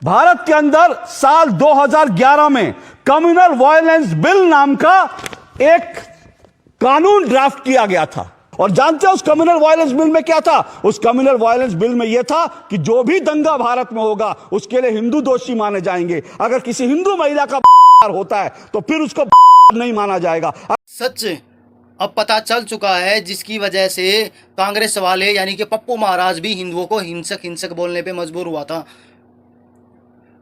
भारत के अंदर साल 2011 में कम्युनल वायलेंस बिल नाम का एक कानून ड्राफ्ट किया गया था। और जानते हैं उस कम्युनल वायलेंस बिल में क्या था? उस कम्युनल वायलेंस बिल में यह था कि जो भी दंगा भारत में होगा उसके लिए हिंदू दोषी माने जाएंगे। अगर किसी हिंदू महिला का होता है तो फिर उसको नहीं माना जाएगा। सच अब पता चल चुका है, जिसकी वजह से कांग्रेस वाले यानी कि पप्पू महाराज भी हिंदुओं को हिंसक बोलने पे मजबूर हुआ था।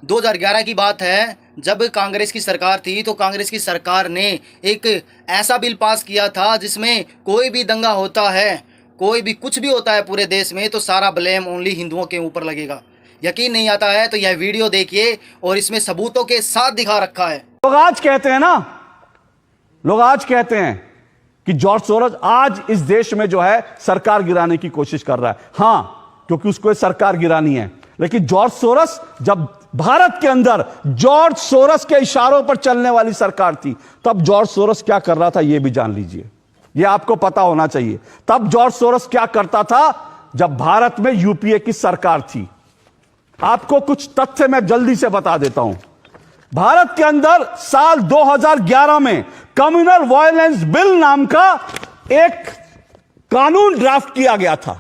2011 की बात है, जब कांग्रेस की सरकार थी तो कांग्रेस की सरकार ने एक ऐसा बिल पास किया था जिसमें कोई भी दंगा होता है, कोई भी कुछ भी होता है पूरे देश में, तो सारा ब्लेम ओनली हिंदुओं के ऊपर लगेगा। यकीन नहीं आता है तो यह वीडियो देखिए और इसमें सबूतों के साथ दिखा रखा है। लोग आज कहते हैं कि जॉर्ज सोरोस आज इस देश में जो है सरकार गिराने की कोशिश कर रहा है। हां, क्योंकि उसको सरकार गिरानी है। लेकिन जॉर्ज सोरोस, जब भारत के अंदर जॉर्ज सोरोस के इशारों पर चलने वाली सरकार थी, तब जॉर्ज सोरोस क्या कर रहा था यह भी जान लीजिए। यह आपको पता होना चाहिए। तब जॉर्ज सोरोस क्या करता था जब भारत में यूपीए की सरकार थी। आपको कुछ तथ्य मैं जल्दी से बता देता हूं। भारत के अंदर साल 2011 में कम्युनल वायलेंस बिल नाम का एक कानून ड्राफ्ट किया गया था।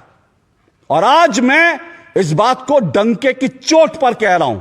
और आज मैं इस बात को डंके की चोट पर कह रहा हूं,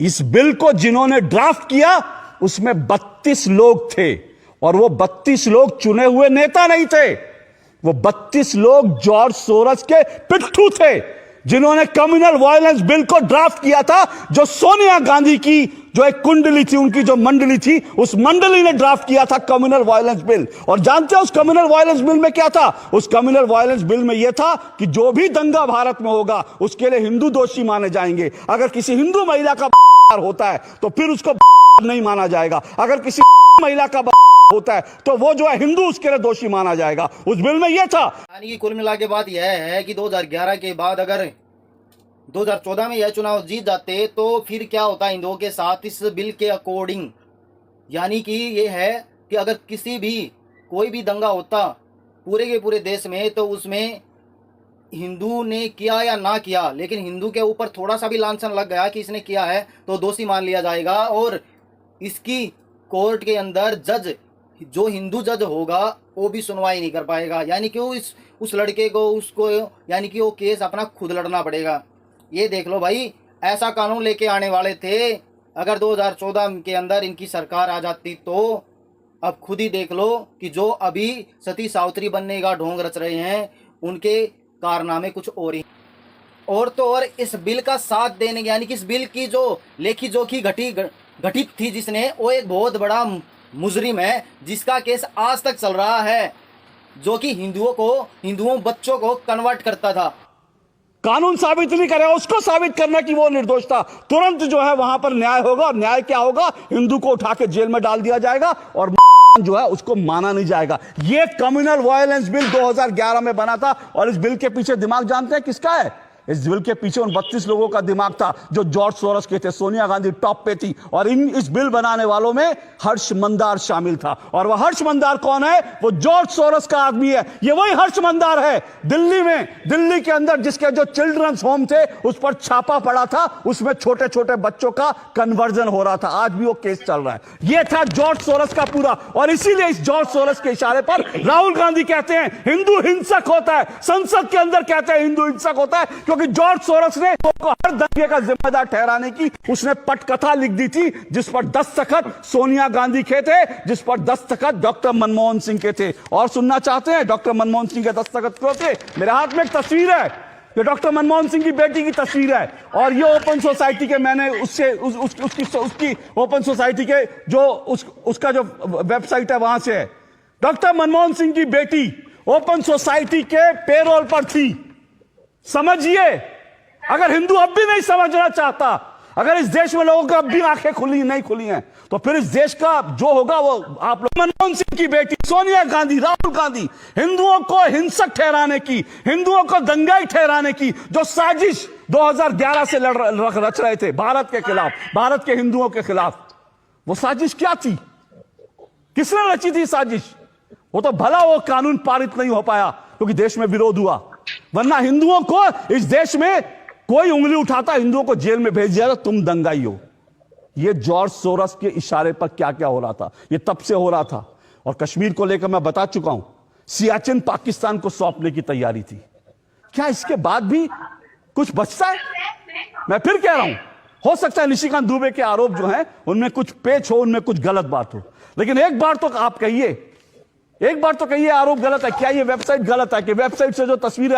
इस बिल को जिन्होंने ड्राफ्ट किया उसमें 32 लोग थे। और वो 32 लोग चुने हुए नेता नहीं थे, वो 32 लोग जॉर्ज सोरोस के पिट्ठू थे, जिन्होंने कम्युनल वायलेंस बिल को ड्राफ्ट किया था। जो सोनिया गांधी की जो एक कुंडली थी, उनकी जो मंडली थी, उस मंडली ने ड्राफ्ट किया था कम्युनल वायलेंस बिल। और जानते हैं उस कम्युनल वायलेंस बिल में क्या था? उस कम्युनल वायलेंस बिल में यह था कि जो भी दंगा भारत में होगा उसके लिए हिंदू दोषी माने जाएंगे। अगर किसी हिंदू महिला का होता है तो फिर उसको नहीं माना जाएगा। अगर किसी महिला का होता है तो वो जो है हिंदू, उसके लिए दोषी माना जाएगा। उस बिल में यह था। यानी कि कुल मिला के बात यह है कि 2011 के बाद अगर 2014 में यह चुनाव जीत जाते तो फिर क्या होता हिंदुओं के साथ इस बिल के अकॉर्डिंग। यानी कि ये है कि अगर किसी भी कोई भी दंगा होता पूरे के पूरे देश में, तो उसमें हिंदू ने किया या ना किया, लेकिन हिंदू के ऊपर थोड़ा सा भी लांछन लग गया कि इसने किया है तो दोषी मान लिया जाएगा। और इसकी कोर्ट के अंदर जज, जो हिंदू जज होगा, वो भी सुनवाई नहीं कर पाएगा। यानी कि उस लड़के को उसको यानी कि वो केस अपना खुद लड़ना पड़ेगा। ये देख लो भाई, ऐसा कानून लेके आने वाले थे। अगर 2014 के अंदर इनकी सरकार आ जाती तो अब खुद ही देख लो कि जो अभी सती सावित्री बनने का ढोंग रच रहे हैं, उनके कारनामे कुछ और ही। और तो और इस बिल का साथ देने, यानी कि इस बिल की जो लेखी जोखी घटित थी जिसने, वो एक बहुत बड़ा मुजरिम है जिसका केस आज तक चल रहा है, जो कि हिंदुओं बच्चों को कन्वर्ट करता था। कानून साबित नहीं करेगा, उसको साबित करना कि वो निर्दोष था, तुरंत जो है वहां पर न्याय होगा। और न्याय क्या होगा? हिंदू को उठा के जेल में डाल दिया जाएगा और जो है उसको माना नहीं जाएगा। ये कम्युनल वायलेंस बिल 2011 में बना था। और इस बिल के पीछे दिमाग जानते हैं किसका है? इस बिल के पीछे उन 32 लोगों का दिमाग था जो जॉर्ज सोरोस के थे। सोनिया गांधी टॉप पे थी और इस बिल बनाने वालों में हर्ष मंदार शामिल था। और वह हर्ष मंदार कौन है? वो जॉर्ज सोरोस का आदमी है। ये वही हर्ष मंदार है दिल्ली के अंदर जिसके जो चिल्ड्रंस होम थे उस पर छापा पड़ा था, उसमें छोटे छोटे बच्चों का कन्वर्जन हो रहा था। आज भी वो केस चल रहा है। यह था जॉर्ज सोरोस का पूरा। और इसीलिए इस जॉर्ज सोरोस के इशारे पर राहुल गांधी कहते हैं हिंदू हिंसक होता है, संसद के अंदर कहते हैं हिंदू हिंसक होता है, क्योंकि जॉर्ज सोरोस ने को हर दंगे का जिम्मेदार ठहराने की उसने पटकथा लिख दी थी, जिस पर दस्तखत सोनिया गांधी के थे, जिस पर दस्तखत डॉक्टर मनमोहन सिंह के थे। और सुनना चाहते हैं डॉक्टर मनमोहन सिंह के दस्तखत क्यों थे? मेरे हाथ में एक तस्वीर है, ये डॉक्टर मनमोहन सिंह की बेटी की तस्वीर है। और ये ओपन सोसाइटी के, मैंने उसकी ओपन सोसाइटी के जो उसका जो वेबसाइट है वहां से है। डॉक्टर मनमोहन सिंह की बेटी ओपन सोसाइटी के पेरोल पर थी। समझिए, अगर हिंदू अब भी नहीं समझना चाहता, अगर इस देश में लोगों की अब भी आंखें नहीं खुली हैं, तो फिर इस देश का जो होगा वो आप लोग। मनमोहन सिंह की बेटी सोनिया गांधी, राहुल गांधी हिंदुओं को हिंसक ठहराने की, हिंदुओं को दंगाई ठहराने की जो साजिश 2011 से रच रहे थे भारत के खिलाफ, भारत के हिंदुओं के खिलाफ, वो साजिश क्या थी? किसने रची थी साजिश? वो तो भला वो कानून पारित नहीं हो पाया क्योंकि देश में विरोध हुआ, वरना हिंदुओं को इस देश में कोई उंगली उठाता हिंदुओं को जेल में भेज दिया, तुम दंगाई हो। ये जॉर्ज सोरस के इशारे पर क्या क्या हो रहा था, ये तब से हो रहा था। और कश्मीर को लेकर मैं बता चुका हूं, सियाचिन पाकिस्तान को सौंपने की तैयारी थी। क्या इसके बाद भी कुछ बचता है? मैं फिर कह रहा हूं, हो सकता है निशिकांत दुबे के आरोप जो हैं उनमें कुछ पेच हो, उनमें कुछ गलत बात हो, लेकिन एक बार तो आप कहिए, एक बार तो कहिए आरोप गलत है। क्या ये वेबसाइट गलत है कि वेबसाइट से जो तस्वीरें